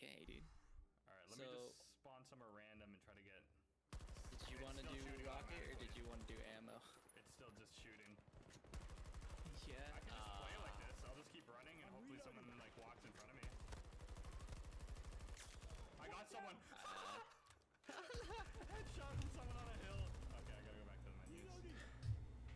Okay, dude. Alright, let So, me just spawn somewhere random and try to get... did you It's want to still do shooting rocket or automatically. did you want to do ammo? It's still just shooting. Yeah. I can just play it like this. I'll just keep running and hopefully someone like walks in front of me. I got someone! Headshot from someone on a hill. Okay, I gotta go back to the menus.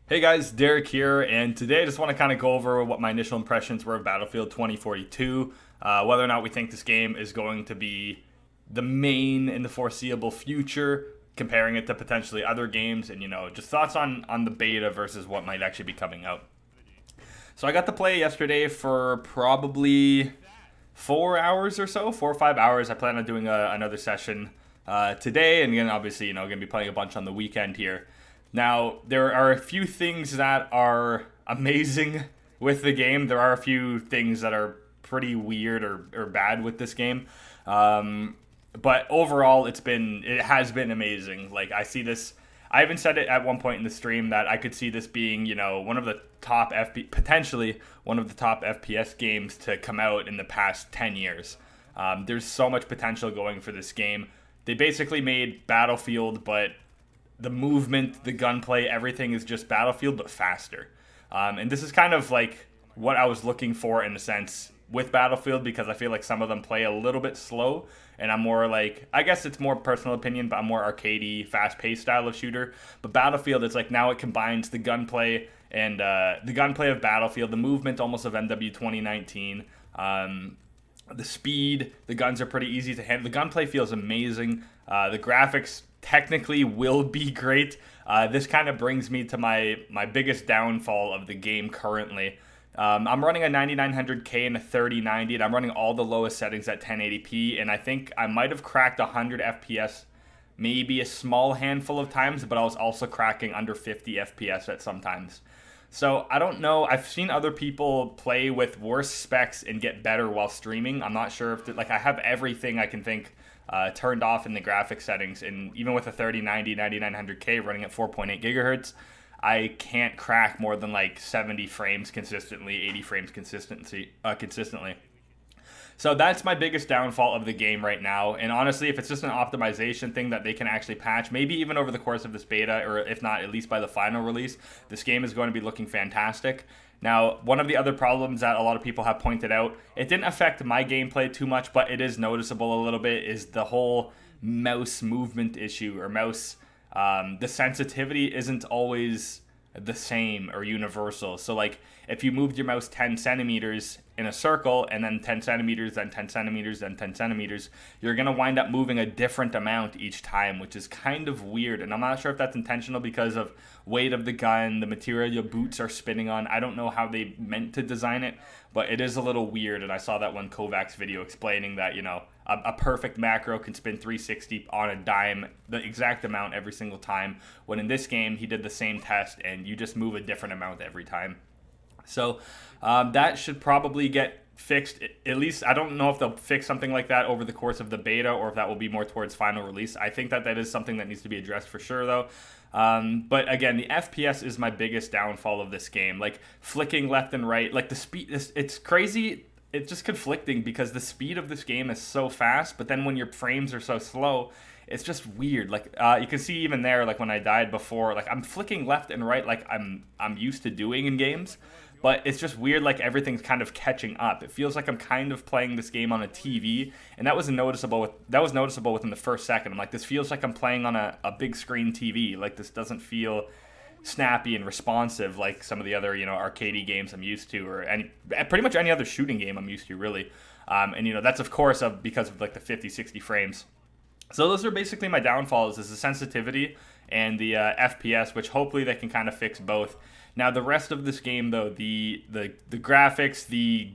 Hey guys, Derek here, and today I just want to kind of go over what my initial impressions were of Battlefield 2042, whether or not we think this game is going to be the main in the foreseeable future, comparing it to potentially other games, and just thoughts on the beta versus what might actually be coming out. So I got to play yesterday for probably 4 hours or so, 4 or 5 hours. I plan on doing another session today, and again, obviously, going to be playing a bunch on the weekend here. Now, there are a few things that are amazing with the game. There are a few things that are pretty weird or bad with this game. But overall, it has been amazing. Like, I see this. I even said it at one point in the stream that I could see this being, one of the top potentially one of the top FPS games to come out in the past 10 years. There's so much potential going for this game. They basically made Battlefield, but the movement, the gunplay, everything is just Battlefield, but faster. And this is kind of like what I was looking for in a sense with Battlefield, because I feel like some of them play a little bit slow, and I'm more like, I guess it's more personal opinion, but I'm more arcadey, fast-paced style of shooter. But Battlefield, it's like now it combines the gunplay and the gunplay of Battlefield, the movement almost of MW 2019. The speed, the guns are pretty easy to handle. The gunplay feels amazing. The graphics technically will be great. This kind of brings me to my biggest downfall of the game currently. I'm running a 9900K and a 3090, and I'm running all the lowest settings at 1080p, and I think I might have cracked 100 FPS maybe a small handful of times, but I was also cracking under 50 FPS at some times. So I don't know. I've seen other people play with worse specs and get better while streaming. I'm not sure if I have everything I can think turned off in the graphic settings, and even with a 3090 9900K running at 4.8 gigahertz, I can't crack more than like 70 frames consistently, 80 frames consistently. So that's my biggest downfall of the game right now. And honestly, if it's just an optimization thing that they can actually patch, maybe even over the course of this beta, or if not, at least by the final release, this game is going to be looking fantastic. Now, one of the other problems that a lot of people have pointed out, it didn't affect my gameplay too much, but it is noticeable a little bit, is the whole mouse movement issue, or mouse, the sensitivity isn't always the same or universal. So like if you moved your mouse 10 centimeters in a circle, and then 10 centimeters, then 10 centimeters, then 10 centimeters, you're going to wind up moving a different amount each time, which is kind of weird. And I'm not sure if that's intentional because of weight of the gun, the material your boots are spinning on. I don't know how they meant to design it, but it is a little weird. And I saw that one Kovac's video explaining that, a perfect macro can spin 360 on a dime, the exact amount every single time. When in this game, he did the same test, and you just move a different amount every time. So that should probably get fixed. At least I don't know if they'll fix something like that over the course of the beta, or if that will be more towards final release. I think that is something that needs to be addressed for sure, though. But again, the FPS is my biggest downfall of this game. Like flicking left and right, like the speed, it's crazy. It's just conflicting because the speed of this game is so fast, but then when your frames are so slow, it's just weird. Like you can see even there, like when I died before, like I'm flicking left and right like I'm used to doing in games, but it's just weird. Like everything's kind of catching up. It feels like I'm kind of playing this game on a TV, and that was noticeable within the first second. I'm like, this feels like I'm playing on a big screen TV. Like this doesn't feel snappy and responsive like some of the other arcadey games I'm used to, or pretty much any other shooting game I'm used to, really. And that's of course because of like the 50-60 frames. So those are basically my downfalls, is the sensitivity and the FPS, which hopefully they can kind of fix both. Now the rest of this game, though, the graphics, the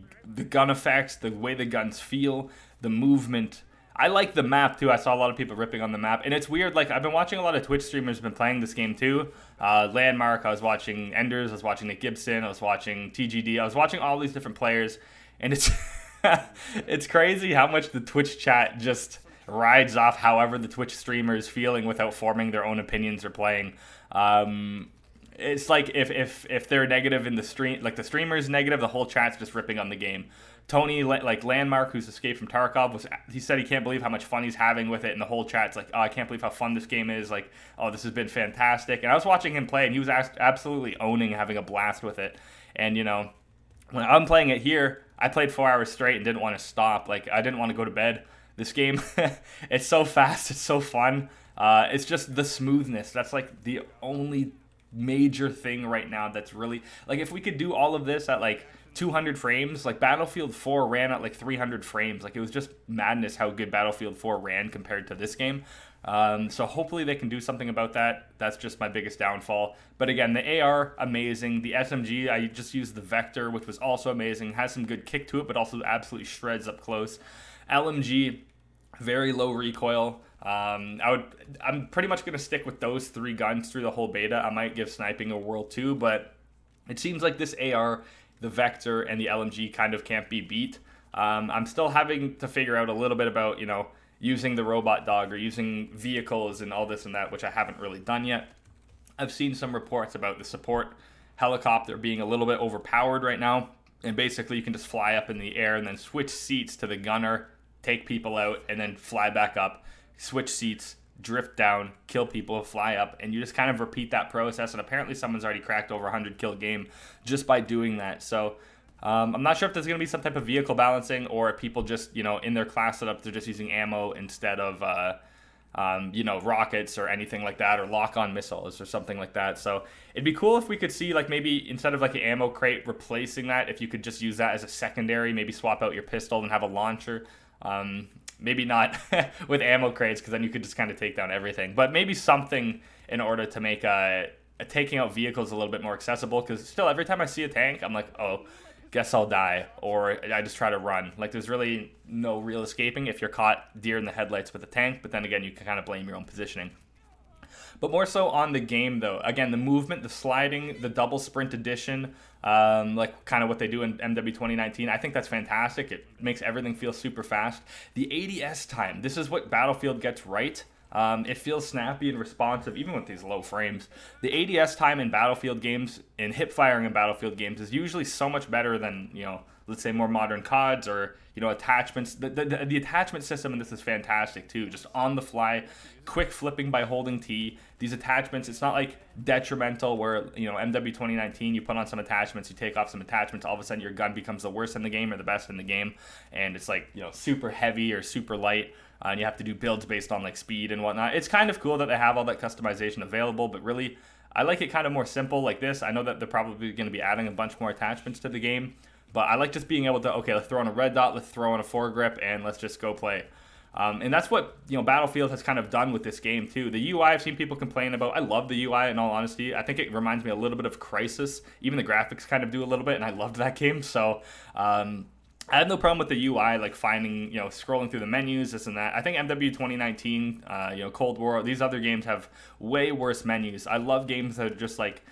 gun effects, the way the guns feel, the movement, I like the map too. I saw a lot of people ripping on the map, and it's weird. Like I've been watching a lot of Twitch streamers been playing this game too. Landmark, I was watching Enders, I was watching Nick Gibson, I was watching TGD, I was watching all these different players, and it's it's crazy how much the Twitch chat just rides off however the Twitch streamer is feeling without forming their own opinions or playing. it's like if they're negative in the stream, like the streamer's negative, the whole chat's just ripping on the game. Tony, like Landmark, who's escaped from Tarkov, he said he can't believe how much fun he's having with it, and the whole chat's like, oh, I can't believe how fun this game is. Like, oh, this has been fantastic. And I was watching him play, and he was absolutely owning having a blast with it. And you know, when I'm playing it here, I played 4 hours straight and didn't want to stop. Like, I didn't want to go to bed. This game, it's so fast, it's so fun. It's just the smoothness. That's like the only major thing right now that's really, like, if we could do all of this at like 200 frames, like Battlefield 4 ran at like 300 frames. Like, it was just madness how good Battlefield 4 ran compared to this game. So hopefully they can do something about that. That's just my biggest downfall. But again, the AR, amazing. The SMG, I just used the Vector, which was also amazing. Has some good kick to it, but also absolutely shreds up close. LMG, very low recoil. I'm pretty much going to stick with those 3 guns through the whole beta. I might give sniping a whirl too, but it seems like this AR, the Vector, and the LMG kind of can't be beat. I'm still having to figure out a little bit about, you know, using the robot dog or using vehicles and all this and that, which I haven't really done yet. I've seen some reports about the support helicopter being a little bit overpowered right now, and basically you can just fly up in the air and then switch seats to the gunner, take people out, and then fly back up, switch seats, drift down, kill people, fly up, and you just kind of repeat that process. And apparently someone's already cracked over 100 kill game just by doing that. So I'm not sure if there's going to be some type of vehicle balancing, or if people just, you know, in their class setup, they're just using ammo instead of, you know, rockets or anything like that, or lock-on missiles or something like that. So it'd be cool if we could see, like, maybe instead of like an ammo crate replacing that, if you could just use that as a secondary, maybe swap out your pistol and have a launcher. Maybe not with ammo crates, because then you could just kind of take down everything. But maybe something in order to make taking out vehicles a little bit more accessible, because still every time I see a tank, I'm like, oh, guess I'll die, or I just try to run. Like, there's really no real escaping if you're caught deer in the headlights with a tank, but then again, you can kind of blame your own positioning. But more so on the game, though. Again, the movement, the sliding, the double sprint addition, like kind of what they do in MW 2019, I think that's fantastic. It makes everything feel super fast. The ADS time, this is what Battlefield gets right. It feels snappy and responsive, even with these low frames. The ADS time in Battlefield games, in hip firing in Battlefield games, is usually so much better than, you know, let's say more modern CODs or, you know, attachments. The attachment system in this is fantastic too. Just on the fly, quick flipping by holding T. These attachments, it's not like detrimental where, you know, MW 2019, you put on some attachments, you take off some attachments, all of a sudden your gun becomes the worst in the game or the best in the game. And it's like, you know, super heavy or super light. And you have to do builds based on like speed and whatnot. It's kind of cool that they have all that customization available, but really, I like it kind of more simple like this. I know that they're probably going to be adding a bunch more attachments to the game, but I like just being able to, okay, let's throw on a red dot, let's throw on a foregrip, and let's just go play. And that's what, you know, Battlefield has kind of done with this game too. The UI, I've seen people complain about. I love the UI, in all honesty. I think it reminds me a little bit of Crysis. Even the graphics kind of do a little bit, and I loved that game. So I have no problem with the UI, like finding, you know, scrolling through the menus, this and that. I think MW 2019, you know, Cold War, these other games have way worse menus. I love games that are just like,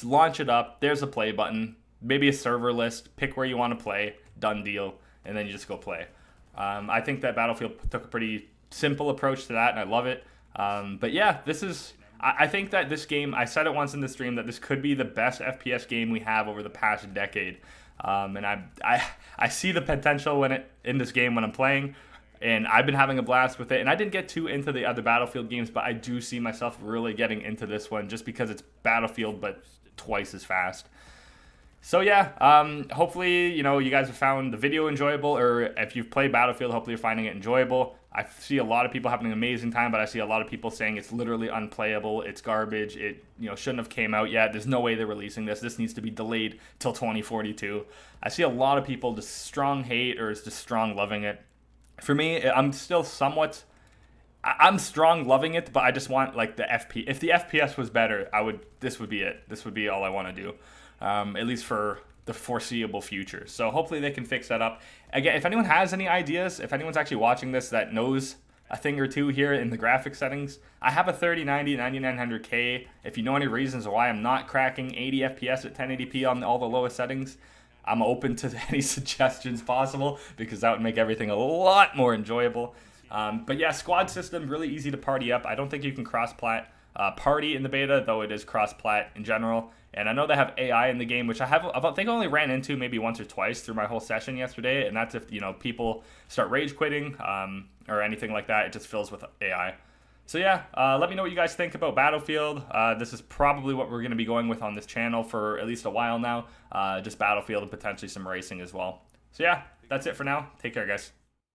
launch it up, there's a play button, maybe a server list, pick where you want to play, done deal, and then you just go play. I think that Battlefield took a pretty simple approach to that, and I love it. But yeah, this is, I think that this game, I said it once in the stream, that this could be the best FPS game we have over the past decade. And I see the potential in this game when I'm playing, and I've been having a blast with it. And I didn't get too into the other Battlefield games, but I do see myself really getting into this one just because it's Battlefield, but twice as fast. So yeah, hopefully, you know, you guys have found the video enjoyable, or if you've played Battlefield, hopefully you're finding it enjoyable. I see a lot of people having an amazing time, but I see a lot of people saying it's literally unplayable, it's garbage, it, you know, shouldn't have came out yet, there's no way they're releasing this, this needs to be delayed till 2042. I see a lot of people just strong hate or just strong loving it. For me, I'm still somewhat, I'm strong loving it, but I just want like the if the FPS was better, this would be it. This would be all I want to do. At least for the foreseeable future. So hopefully they can fix that up. Again, if anyone has any ideas, if anyone's actually watching this that knows a thing or two here in the graphic settings, I have a 3090 9900K. If you know any reasons why I'm not cracking 80 FPS at 1080p on all the lowest settings, I'm open to any suggestions possible, because that would make everything a lot more enjoyable. But yeah, squad system, really easy to party up. I don't think you can cross-plat party in the beta, though it is cross-plat in general. And I know they have AI in the game, which I think I only ran into maybe once or twice through my whole session yesterday, and that's if, you know, people start rage quitting or anything like that. It just fills with AI. So yeah, let me know what you guys think about Battlefield. This is probably what we're going to be going with on this channel for at least a while now. Just Battlefield and potentially some racing as well. So yeah, that's it for now. Take care, guys.